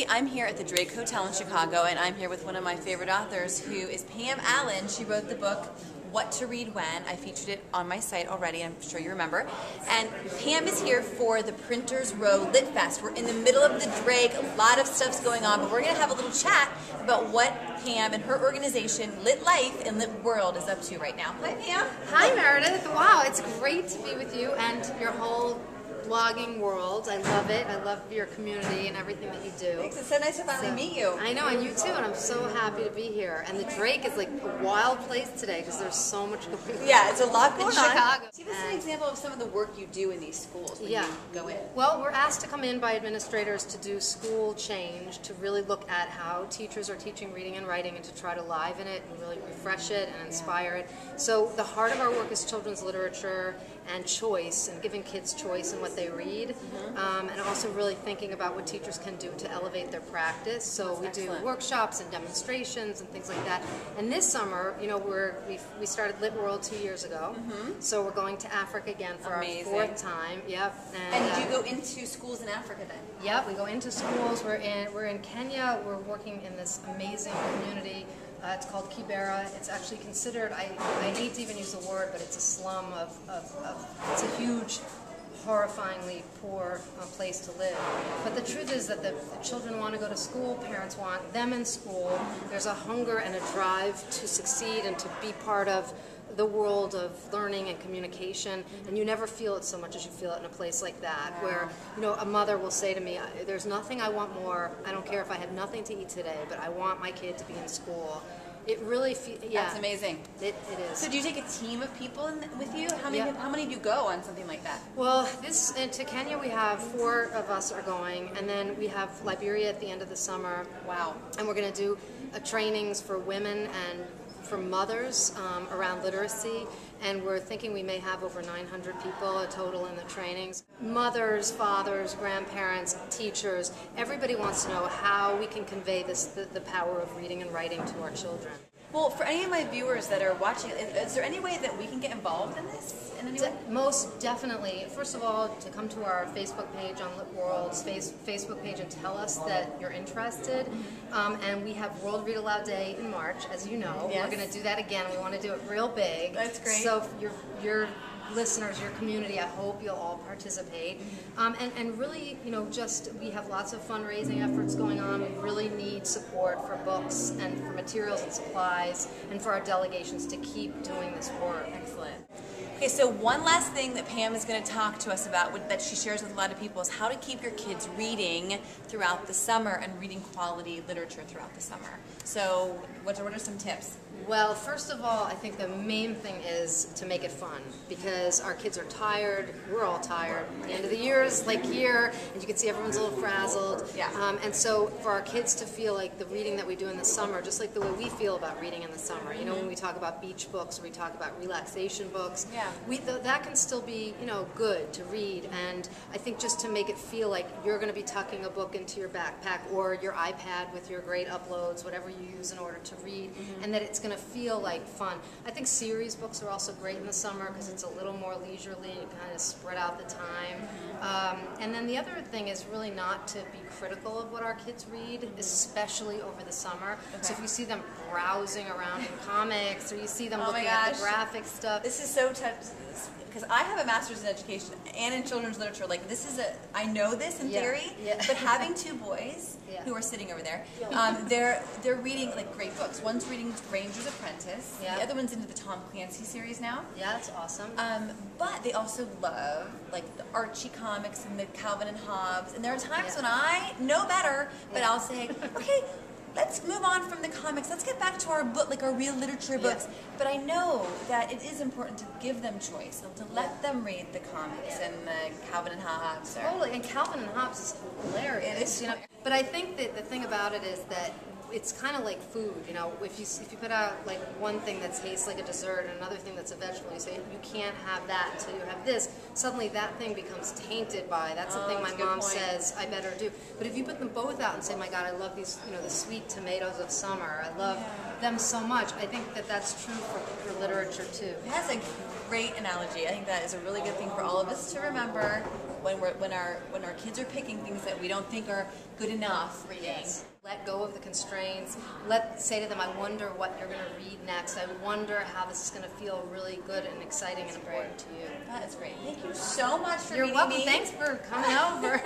everybody. I'm here at the Drake Hotel in Chicago, and I'm here with one of my favorite authors, who is Pam Allyn. She wrote the book, What to Read When. I featured it on my site already, I'm sure you remember. And Pam is here for the Printers Row Lit Fest. We're in the middle of the Drake, a lot of stuff's going on, but we're going to have a little chat about what Pam and her organization, Lit Life and Lit World, is up to right now. Hi, Pam. Hi, Meredith. Wow, it's great to be with you and your whole blogging world. I love it. I love your community and everything that you do. Thanks. It's so nice to finally meet you. I know, and you too, and I'm so happy to be here. And the Drake is like a wild place today because there's so much going on. Yeah, it's a lot going on. Chicago. Give us an example of some of the work you do in these schools when you go in. Well, we're asked to come in by administrators to do school change, to really look at how teachers are teaching reading and writing and to try to liven it and really refresh it and inspire it. So the heart of our work is children's literature and choice, and giving kids choice in what they read, and also really thinking about what teachers can do to elevate their practice. So we do workshops and demonstrations and things like that. And this summer, you know, we started Lit World 2 years ago, so we're going to Africa again for our fourth time. Yep. And you go into schools in Africa then? Yep, we go into schools. We're in Kenya. We're working in this amazing community. It's called Kibera. It's actually considered, I hate to even use the word, but it's a slum it's a huge, horrifyingly poor place to live. But the truth is that the children want to go to school, parents want them in school. There's a hunger and a drive to succeed and to be part of the world of learning and communication, and you never feel it so much as you feel it in a place like that, where, you know, a mother will say to me, there's nothing I want more, I don't care if I have nothing to eat today, but I want my kid to be in school. It really That's amazing. It is. So do you take a team of people with you? How many do you go on something like that? Well, to Kenya we have 4 of us are going, and then we have Liberia at the end of the summer. Wow. And we're going to do trainings for women and for mothers around literacy, and we're thinking we may have over 900 people total in the trainings. Mothers, fathers, grandparents, teachers, everybody wants to know how we can convey the power of reading and writing to our children. Well, for any of my viewers that are watching, is there any way that we can get involved in this in any way? Most definitely. First of all, to come to our Facebook page on Lit World's Facebook page and tell us that you're interested. And we have World Read Aloud Day in March, as you know. Yes. We're going to do that again. We want to do it real big. That's great. So your listeners, your community, I hope you'll all participate. And really, you know, we have lots of fundraising efforts going on. We really need support for books and for materials and supplies and for our delegations to keep doing this work. Excellent. Okay, so one last thing that Pam is going to talk to us about that she shares with a lot of people is how to keep your kids reading throughout the summer and reading quality literature throughout the summer. So what are some tips? Well, first of all, I think the main thing is to make it fun, because our kids are tired, we're all tired. The end of the year is like here, and you can see everyone's a little frazzled. Yeah. And so for our kids to feel like the reading that we do in the summer, just like the way we feel about reading in the summer, you know, when we talk about beach books, or we talk about relaxation books, that can still be, you know, good to read. And I think just to make it feel like you're going to be tucking a book into your backpack or your iPad with your great uploads, whatever you use in order to read, and that it's going to feel like fun. I think series books are also great in the summer because it's a little more leisurely, you kind of spread out the time. And then the other thing is really not to be critical of what our kids read, especially over the summer. So if you see them browsing around in comics, or you see them looking at the graphic stuff. This is so touching, because I have a master's in education and in children's literature. Like, this is I know this in theory, but having 2 boys who are sitting over there, they're reading like great books. One's reading Ranger's Apprentice. The other one's into the Tom Clancy series now. Yeah, that's awesome. But they also love like the Archie comics and the Calvin and Hobbes. And there are times when I know better, but I'll say, okay, let's move on from the comics. Let's get back to our book, like our real literature books. But I know that it is important to give them choice, and to let them read the comics and the Calvin and Hobbes. Totally, and Calvin and Hobbes is hilarious. It is, you know. But I think that the thing about it is that it's kind of like food, you know. If you put out like one thing that tastes like a dessert and another thing that's a vegetable, you say you can't have that until you have this. Suddenly that thing becomes tainted by. That's the thing my mom says I better do. But if you put them both out and say, my God, I love these, you know, the sweet tomatoes of summer. I love them so much. I think that that's true for literature too. That's a great analogy. I think that is a really good thing for all of us to remember when our kids are picking things that we don't think are good enough reading. Yes. Let go of the constraints. Say to them, I wonder what you're going to read next. I wonder how this is going to feel really good and exciting and important to you. That is great. Thank you so much for You're meeting welcome. me. Thanks for coming over.